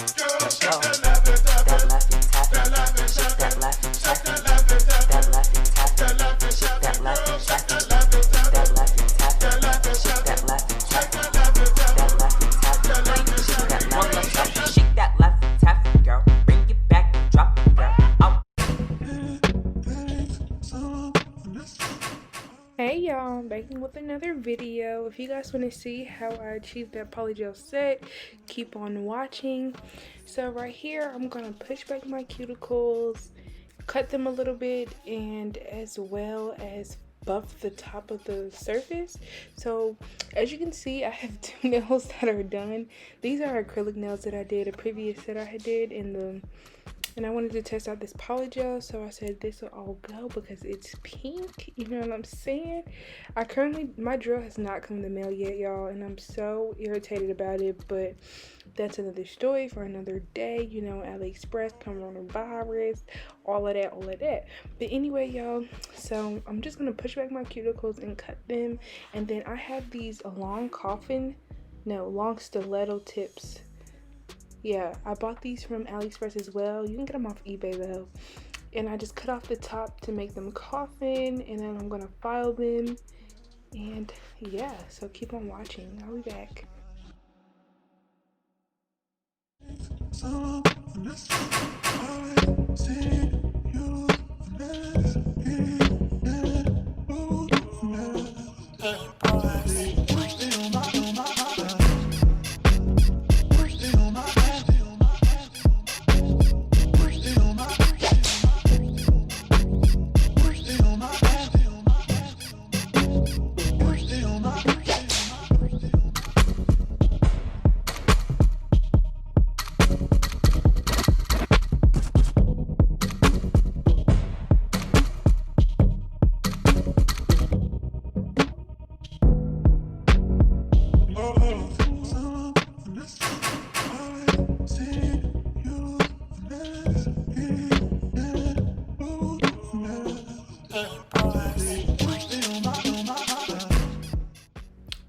Let's go. That left and tap it. Shake that left and tap it. That left and tap it. Shake that left and tap it. That left and tap it. Shake that left and tap it. That left and tap it. Shake that left and tap it. Shake that left and tap it, girl. Bring it back and drop it, girl. Out. Hey y'all, I'm back with another video. If you guys want to see how I achieved that polygel set, keep on watching. So right here, I'm going to push back my cuticles, cut them a little bit, and as well as buff the top of the surface. So as you can see, I have two nails that are done. These are acrylic nails that I did a previous set I did and I wanted to test out this polygel, so I said this will all go because it's pink, you know what I'm saying? My drill has not come in the mail yet, y'all, and I'm so irritated about it, but that's another story for another day. You know, AliExpress, coronavirus, all of that. But anyway, y'all, so I'm just gonna push back my cuticles and cut them, and then I have these long stiletto tips. Yeah, I bought these from AliExpress as well. You can get them off eBay though. And I just cut off the top to make them coffin, and then I'm gonna file them. And yeah, so keep on watching. I'll be back.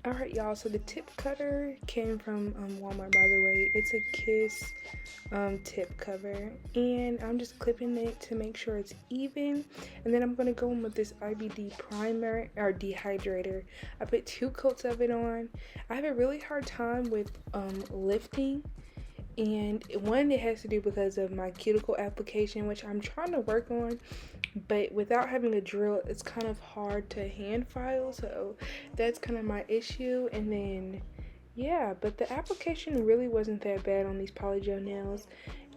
Alright y'all, so the tip cutter came from Walmart, by the way. It's a Kiss tip cover, and I'm just clipping it to make sure it's even, and then I'm going to go in with this IBD primer or dehydrator. I put 2 coats of it on. I have a really hard time with lifting, and one, it has to do because of my cuticle application, which I'm trying to work on, but without having a drill, it's kind of hard to hand file, so that's kind of my issue. And then yeah, but the application really wasn't that bad on these polygel nails.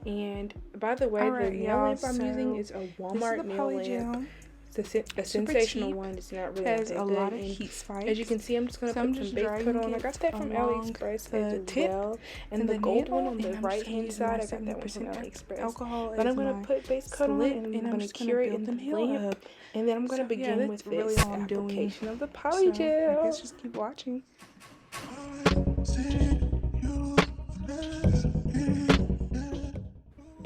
And by the way, the nail lamp I'm using is a Walmart nail lamp. It's a sensational one. It's not really has that a good. lot of heat spikes. As you can see, I'm just gonna put some base coat on. I got that from AliExpress as well. And the gold one on the right hand side, I got that one from AliExpress. But I'm gonna put base coat on it, and I'm gonna cure it in the lamp. And then I'm gonna begin with this application of the polygel. I guess just keep watching.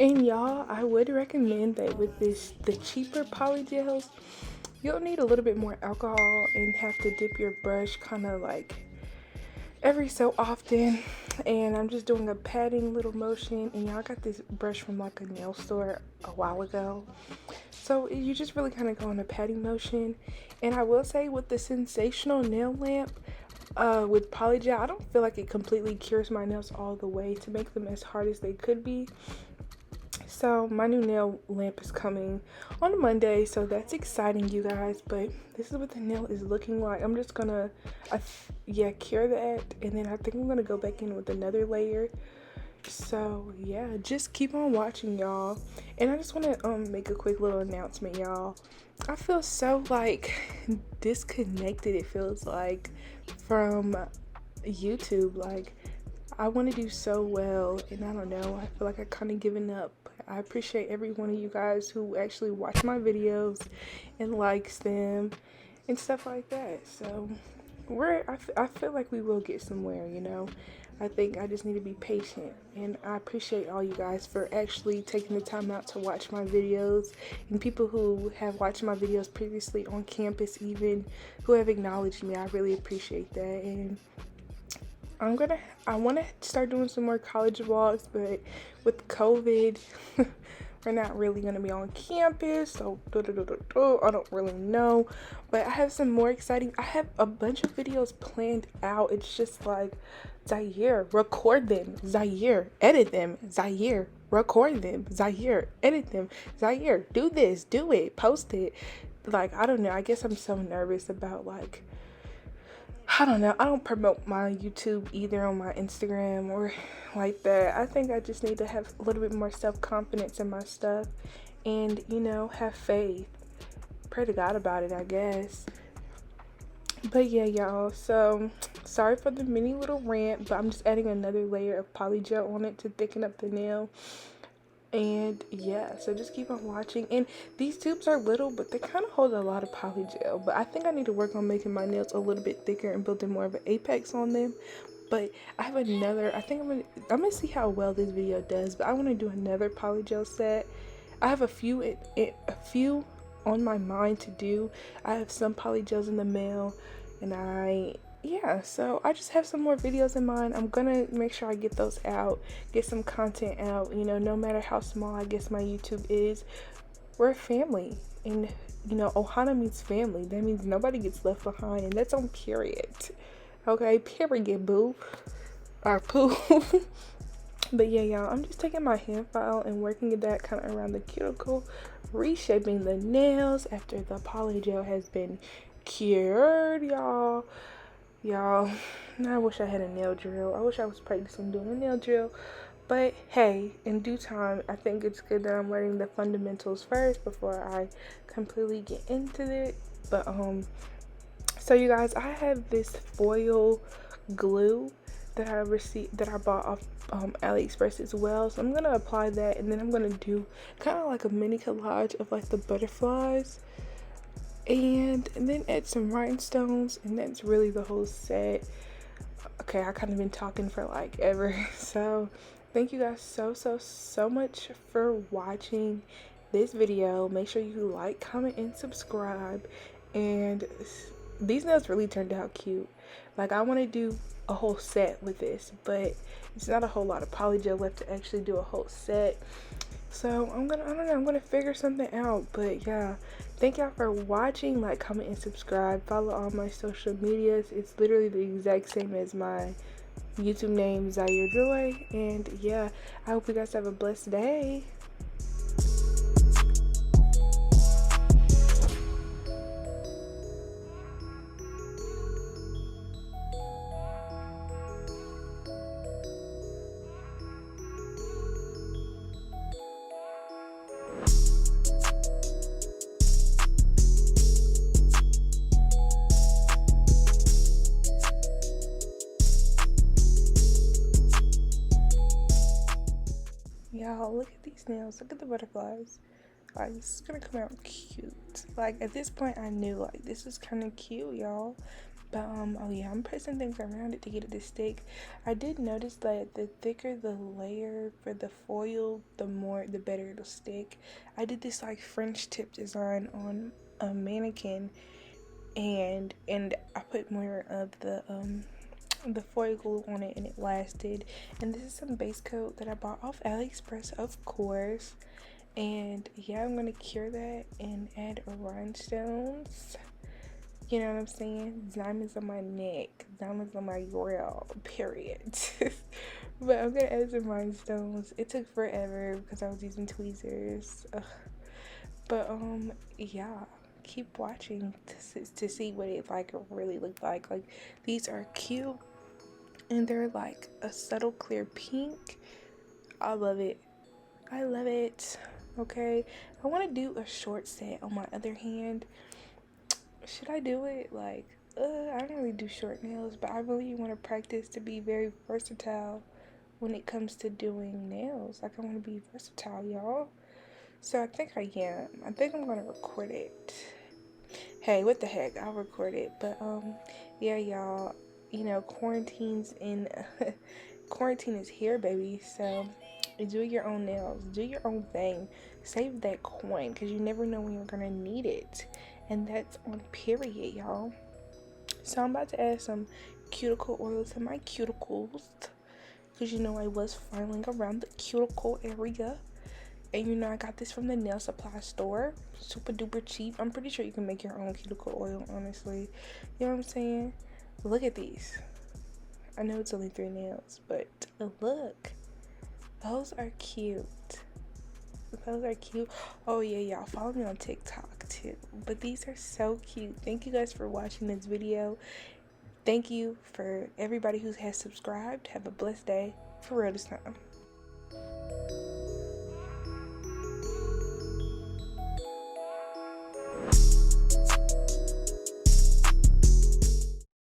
And y'all, I would recommend that with the cheaper polygels, you'll need a little bit more alcohol and have to dip your brush kind of like every so often. And I'm just doing a patting little motion, and y'all got this brush from like a nail store a while ago, so you just really kind of go on a patting motion. And I will say, with the sensational nail lamp with polygel, I don't feel like it completely cures my nails all the way to make them as hard as they could be. So my new nail lamp is coming on Monday, so that's exciting, you guys. But this is what the nail is looking like. I'm just gonna cure that, and then I think I'm gonna go back in with another layer. So yeah, just keep on watching, y'all. And I just want to make a quick little announcement, y'all. I feel so like disconnected, it feels like, from YouTube. Like, I want to do so well, and I don't know, I feel like I kind of given up. I appreciate every one of you guys who actually watch my videos and likes them and stuff like that. So I feel like we will get somewhere, you know. I think I just need to be patient, and I appreciate all you guys for actually taking the time out to watch my videos, and people who have watched my videos previously on campus, even, who have acknowledged me. I really appreciate that. And I want to start doing some more college vlogs, but with COVID, we're not really going to be on campus, so I don't really know. But I have some more exciting, I have a bunch of videos planned out. It's just like, Zaire, record them. Zaire, edit them. Zaire, record them. Zaire, edit them. Zaire, do this, do it, post it. Like, I don't know, I guess I'm so nervous about, like, I don't know. I don't promote my YouTube either on my Instagram or like that. I think I just need to have a little bit more self-confidence in my stuff and, you know, have faith. Pray to God about it, I guess. But yeah, y'all. So, sorry for the mini little rant, but I'm just adding another layer of polygel on it to thicken up the nail. And yeah, so just keep on watching. And these tubes are little, but they kind of hold a lot of polygel. But I think I need to work on making my nails a little bit thicker and building more of an apex on them. But I have another, I think I'm gonna see how well this video does, but I want to do another polygel set. I have a few on my mind to do. I have some polygels in the mail, and yeah, so I just have some more videos in mind. I'm gonna make sure I get those out, get some content out. You know, no matter how small I guess my YouTube is, we're a family, and you know, Ohana means family. That means nobody gets left behind, and that's on period. Okay, period, boo, or poo. But yeah, y'all, I'm just taking my hand file and working at that kind of around the cuticle, reshaping the nails after the polygel has been cured, y'all. I wish I had a nail drill. I wish I was practicing doing a nail drill. But hey, in due time, I think it's good that I'm learning the fundamentals first before I completely get into it. But so you guys, I have this foil glue that I bought off AliExpress as well. So I'm gonna apply that, and then I'm gonna do kind of like a mini collage of like the butterflies, and then add some rhinestones, and that's really the whole set. Okay, I kind of been talking for like ever. So thank you guys so much for watching this video. Make sure you like, comment, and subscribe. And these nails really turned out cute. Like, I want to do a whole set with this, but it's not a whole lot of polygel left to actually do a whole set. So I don't know, I'm gonna figure something out. But yeah, thank y'all for watching. Like, comment, and subscribe. Follow all my social medias. It's literally the exact same as my YouTube name, Zaire Joy. And yeah, I hope you guys have a blessed day. Y'all, look at these nails. Look at the butterflies. Like, this is gonna come out cute. Like, at this point, I knew, like, this is kind of cute, y'all. But, oh yeah, I'm pressing things around it to get it to stick. I did notice that the thicker the layer for the foil, the better it'll stick. I did this, like, French tip design on a mannequin, and I put more of the foil glue on it, and it lasted. And this is some base coat that I bought off AliExpress, of course. And yeah, I'm gonna cure that and add rhinestones. You know what I'm saying? Diamonds on my neck, diamonds on my grill, period. But I'm gonna add some rhinestones. It took forever because I was using tweezers. Ugh. But yeah, keep watching to see what it like really looked like. Like, these are cute, and they're like a subtle clear pink. I love it. Okay, I want to do a short set on my other hand. Should I do it? Like, I don't really do short nails, but I really want to practice to be very versatile when it comes to doing nails. Like, I want to be versatile, y'all. So I think I am. I think I'm gonna record it. Hey, what the heck? I'll record it. But yeah, y'all. You know, quarantine is here, baby. So do your own nails. Do your own thing. Save that coin, because you never know when you're gonna need it. And that's on period, y'all. So I'm about to add some cuticle oil to my cuticles, because you know I was filing around the cuticle area. And you know I got this from the nail supply store, super duper cheap. I'm pretty sure you can make your own cuticle oil, honestly. You know what I'm saying? Look at these. I know it's only 3 nails, but look, those are cute. Those are cute. Oh yeah, y'all follow me on TikTok too. But these are so cute. Thank you guys for watching this video. Thank you for everybody who has subscribed. Have a blessed day. For real this time.